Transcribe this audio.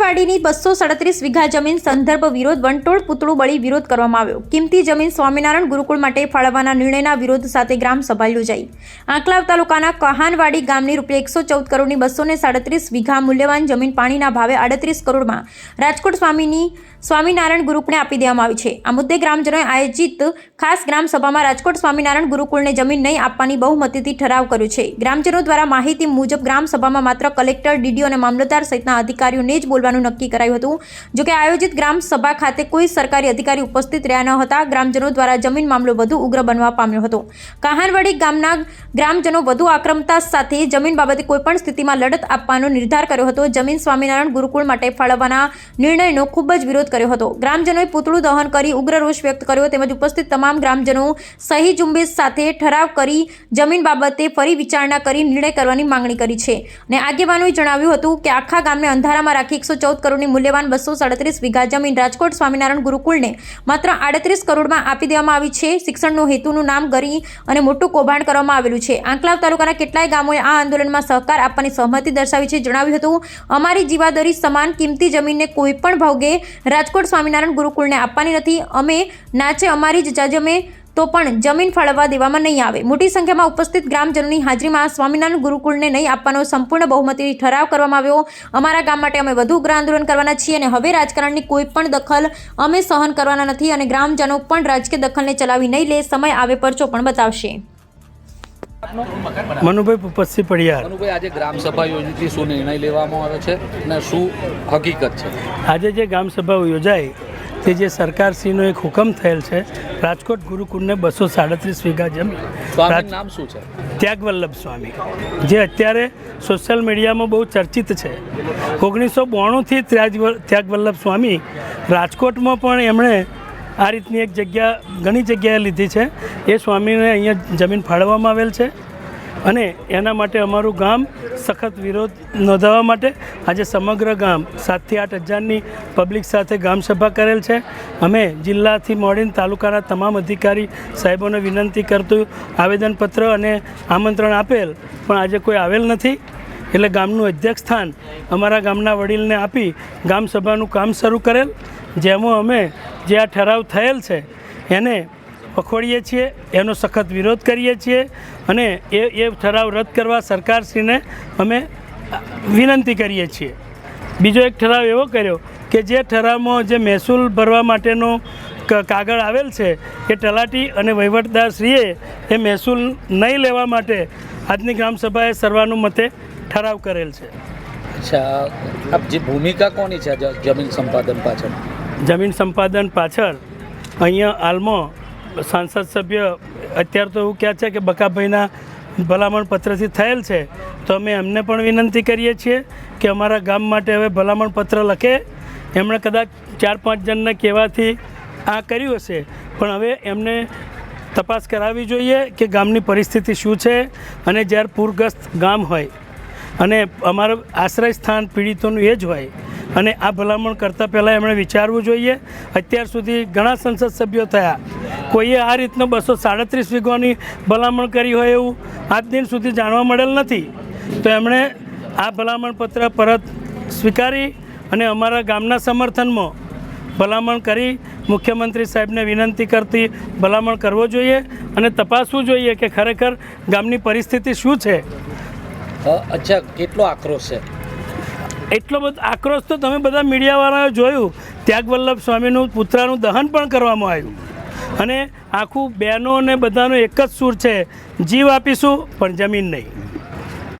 કહાનવાડીની 237 વીઘા જમીન સંદર્ભ વિરોધ વંટોળ પૂતળું બળી વિરોધ કરવામાં આવ્યો। કિંમતી જમીન સ્વામિનારાયણ ગુરુકુળ માટે ફાળવવાના નિર્ણયના વિરોધ સાથે ગ્રામસભા યોજાઈ। આંકલાવ તાલુકાના કહાનવાડી ગામની ₹114 કરોડની 237 વીઘા મૂલ્યવાન જમીન પાણીના ભાવે 38 કરોડમાં રાજકોટ સ્વામિનારાયણ ગુરુકુળને આપી દેવામાં આવી છે। આ મુદ્દે ગ્રામજનોએ આયોજિત ખાસ ગ્રામસભામાં રાજકોટ સ્વામિનારાયણ ગુરુકુળને જમીન નહીં આપવાની બહુમતીથી ઠરાવ કર્યો છે। ગ્રામજનો દ્વારા માહિતી મુજબ ગ્રામસભામાં માત્ર કલેક્ટર, ડીડીઓ અને મામલતદાર સહિતના અધિકારીઓને જ બોલવાનું નક્કી કરાયું હતું। જોકે આયોજિત ગ્રામસભા ખાતે કોઈ સરકારી અધિકારી ઉપસ્થિત રહ્યા ન હતા। ગ્રામજનો દ્વારા જમીન મામલો વધુ ઉગ્ર બનવા પામ્યો હતો। કહાનવાડી ગામના ગ્રામજનો વધુ આક્રમકતા સાથે જમીન બાબતે કોઈપણ સ્થિતિમાં લડત આપવાનો નિર્ધાર કર્યો હતો। જમીન સ્વામિનારાયણ ગુરુકુળ માટે ફાળવવાના નિર્ણયનો ખૂબ જ વિરોધ કર્યો હતો। ગ્રામજનોએ પૂતળું દહન કરી ઉગ્ર રોષ વ્યક્ત કર્યો તેમજ ઉપસ્થિત તમામ ગ્રામજનો સહી ઝુંબેશ સાથે ઠરાવ કરી જમીન બાબતે ફરી વિચારણા કરી નિર્ણય કરવાની માંગણી કરી છે। અને આગેવાનોએ જણાવ્યું હતું કે આખા ગામને અંધારામાં રાખી 114 કરોડની મૂલ્યવાન 237 વીઘા જમીન રાજકોટ સ્વામિનારાયણ ગુરુકુળને માત્ર 38 કરોડમાં આપી દેવામાં આવી છે। શિક્ષણનું હેતુનું નામ કરી અને મોટું કૌભાંડ કરવામાં આવેલું છે। આંકલાવ તાલુકાના કેટલાય ગામોએ આ આંદોલનમાં સહકાર આપવાની સહમતિ દર્શાવી છે। જણાવ્યું હતું અમારી જીવાદોરી સમાન કિંમતી જમીનને કોઈપણ ભાગે રાજકોટ સ્વામિનારાયણ ગુરુકુળને આપવાની નથી। અમે નાચે અમારી જ જમે તો પણ જમીન ફાળવવા દેવામાં નહીં આવે। મોટી સંખ્યામાં ઉપસ્થિત ગ્રામજનોની હાજરીમાં સ્વામિનારાયણ ગુરુકુળને નહીં આપવાનો સંપૂર્ણ બહુમતીથી ઠરાવ કરવામાં આવ્યો। અમારા ગામ માટે અમે વધુ ઉગ્ર આંદોલન કરવાના છીએ અને હવે રાજકારણની કોઈ પણ દખલ અમે સહન કરવાના નથી અને ગ્રામજનો પણ રાજકીય દખલને ચલાવી નહીં લે। સમય આવે પરચો પણ બતાવશે। મનુભાઈ પુપતસિંહ પડિયાર। મનુભાઈ, આજે ગ્રામસભા યોજી શું નિર્ણય લેવામાં આવ્યો છે અને શું હકીકત છે? આજે જે ગ્રામસભા યોજાઈ તે જે સરકારશ્રીનો એક હુકમ થયેલ છે રાજકોટ ગુરુકુળને 237 વીઘા જમીન, સ્વામીનું નામ શું છે? ત્યાગવલ્લભ સ્વામી, જે અત્યારે સોશિયલ મીડિયામાં બહુ ચર્ચિત છે। 1992થી ત્યાગવલ્લભ સ્વામી રાજકોટમાં પણ એમણે આ રીતની એક જગ્યા ઘણી જગ્યાએ લીધી છે। એ સ્વામીને અહીંયા જમીન ફાળવવામાં આવેલ છે અને એના માટે અમારું ગામ સખત વિરોધ નોંધાવવા માટે આજે સમગ્ર ગામ 7 થી 8 હજારની પબ્લિક સાથે ગ્રામસભા કરેલ છે। અમે જિલ્લાથી મોડીને તાલુકાના તમામ અધિકારી સાહેબોને વિનંતી કરતું આવેદનપત્ર અને આમંત્રણ આપેલ પણ આજે કોઈ આવેલ નથી। એટલે ગામનું અધ્યક્ષ સ્થાન અમારા ગામના વડીલને આપી ગ્રામસભાનું કામ શરૂ કરેલ, જેમાં અમે જે આ ઠરાવ થયેલ છે એને પખોડીએ છીએ, એનો સખત વિરોધ કરીએ છીએ અને એ ઠરાવ રદ કરવા સરકારશ્રીને અમે વિનંતી કરીએ છીએ। બીજો એક ઠરાવ એવો કર્યો કે જે ઠરાવમાં જે મહેસૂલ ભરવા માટેનો કાગળ આવેલ છે એ તલાટી અને વહીવટદારશ્રીએ એ મહેસૂલ નહીં લેવા માટે આજની ગ્રામસભાએ સર્વાનુમતે ઠરાવ કરેલ છે। અચ્છા, આપ જે ભૂમિકા કોની છે જમીન સંપાદન પાછળ? જમીન સંપાદન પાછળ અહીંયા હાલમાં સાંસદ સભ્ય અત્યારે તો એવું કહે છે કે બકાભાઈના ભલામણ પત્રથી થયેલ છે, તો અમે એમને પણ વિનંતી કરીએ છીએ કે અમારા ગામ માટે હવે ભલામણ પત્ર લખે। એમણે કદાચ 4-5 જણને કહેવાથી આ કર્યું હશે, પણ હવે એમને તપાસ કરાવવી જોઈએ કે ગામની પરિસ્થિતિ શું છે અને જ્યારે પૂરગ્રસ્ત ગામ હોય અને અમારું આશ્રય સ્થાન પીડિતોનું એ જ હોય અને આ ભલામણ કરતાં પહેલાં એમણે વિચારવું જોઈએ। અત્યાર સુધી ઘણા સંસદ સભ્યો થયા, કોઈએ આ રીતનો 237 વીઘાની ભલામણ કરી હોય એવું આજ દિન સુધી જાણવા મળેલ નથી। તો એમણે આ ભલામણ પત્ર પરત સ્વીકારી અને અમારા ગામના સમર્થનમાં ભલામણ કરી મુખ્યમંત્રી સાહેબને વિનંતી કરતી ભલામણ કરવો જોઈએ અને તપાસવું જોઈએ કે ખરેખર ગામની પરિસ્થિતિ શું છે। અચ્છા, કેટલો આક્રોશ છે? એટલો બધો આક્રોશ તો તમે બધા મીડિયાવાળાએ જોયું। ત્યાગવલ્લભ સ્વામીનું પુત્રાનું દહન પણ કરવામાં આવ્યું અને આખું બહેનો અને બધાનો એક જ સૂર છે, જીવ આપીશું પણ જમીન નહીં।